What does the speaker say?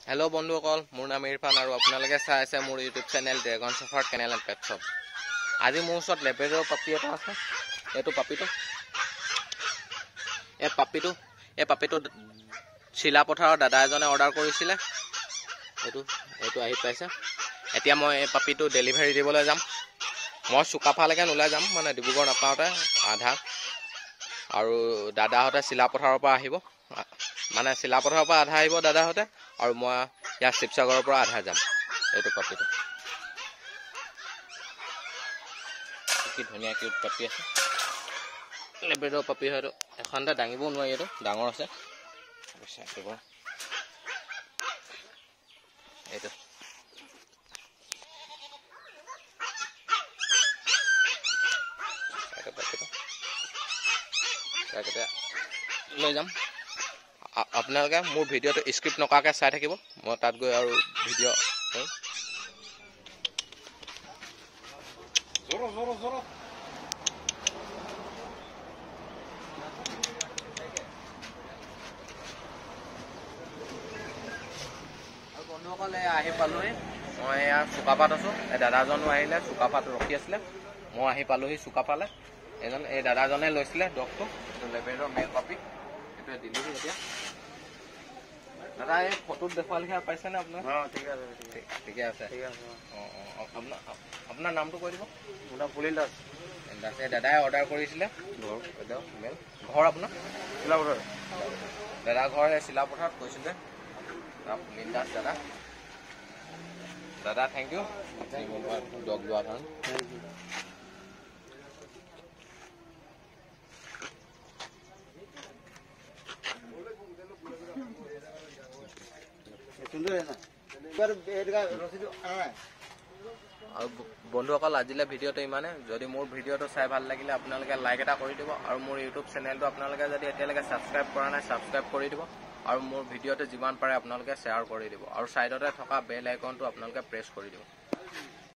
Hello बंधुসকল मोर नाम इरफान और आपनालोके चाइ आछे मोर YouTube channel Dragon Shepherd Kennel and Pet Shop. आज मोर ओसत लेब्राडोर पापी एटा आछे। एटु पापीटो शिला पथार दादा एजने अर्डार करिसिले। एटु आहि पाइছে। एतिया মই এই পাপিটো ডেলিভাৰি দিবলৈ যাম। মই সুকাফালৈকে নুলাই যাম মানে ডিব্ৰুগড় নাপাওঁতে আধা আৰু দাদাহঁতে শিলা পথাৰৰ পৰা আহিব মানে শিলা পথাৰৰ পৰা আধা আহিব দাদাহঁতে और मैं या शिवसागर पर आधा जाम। ये पापीटो कि धुनिया क्यूट पापी আছে लेब्राडोर पापी है एखनते दाঙিব নোৱাৰি এটো ডাঙৰ আছে এইটো পাপীটো লৈ যাম। আপোনালোকে মোৰ ভিডিঅ'টো স্ক্ৰিপ্ট নকাকে চাই থাকিব। মই তাত গৈ আৰু ভিডিঅ' বন্ধুসকলে আহি পালোহি। মই এয়া চুকাফাত আছো। এই দাদাজনো আহিলে চুকাফাত ৰখি আছিলে। মই আহি পালোহি চুকাফালে। এজন এই দাদাজনে লৈছিলে ডগটো লেব্ৰাডোৰ মেল পাপি। এইটো দিলোহি এতিয়া दादा ये फोटो देखवा लिखा पाइसे ना अपना? हाँ ठीक है ठीक है अपना नाम तो কৈ দিব। মোনা পুলিল দাস। দাসে দাদাই অৰ্ডাৰ কৰিছিলে ঘৰ এদাও মেল ঘৰ আপোনাৰ শিলাপথাৰ দাদা ঘৰ শিলাপথাৰত কৈছিলে পুলিল দাস দাদা। দাদা থ্যাংক ইউ ডগ লোৱাৰ কাৰণে। বন্ধুসকল আজিলে ভিডিঅ'টো ইমানে। যদি মোৰ ভিডিঅ'টো চাই ভাল লাগিলে আপোনালোকে লাইক এটা কৰি দিব আৰু মোৰ ইউটিউব চেনেলটো আপোনালোকে যদি এতিয়ালৈকে সাবস্ক্ৰাইব কৰা নাই সাবস্ক্ৰাইব কৰি দিব আৰু মোৰ ভিডিঅ'টো যিমান পাৰে আপোনালোকে শ্বেয়াৰ কৰি দিব আৰু সাইডতে থকা বেল আইকনটো আপোনালোকে প্ৰেছ কৰি দিব।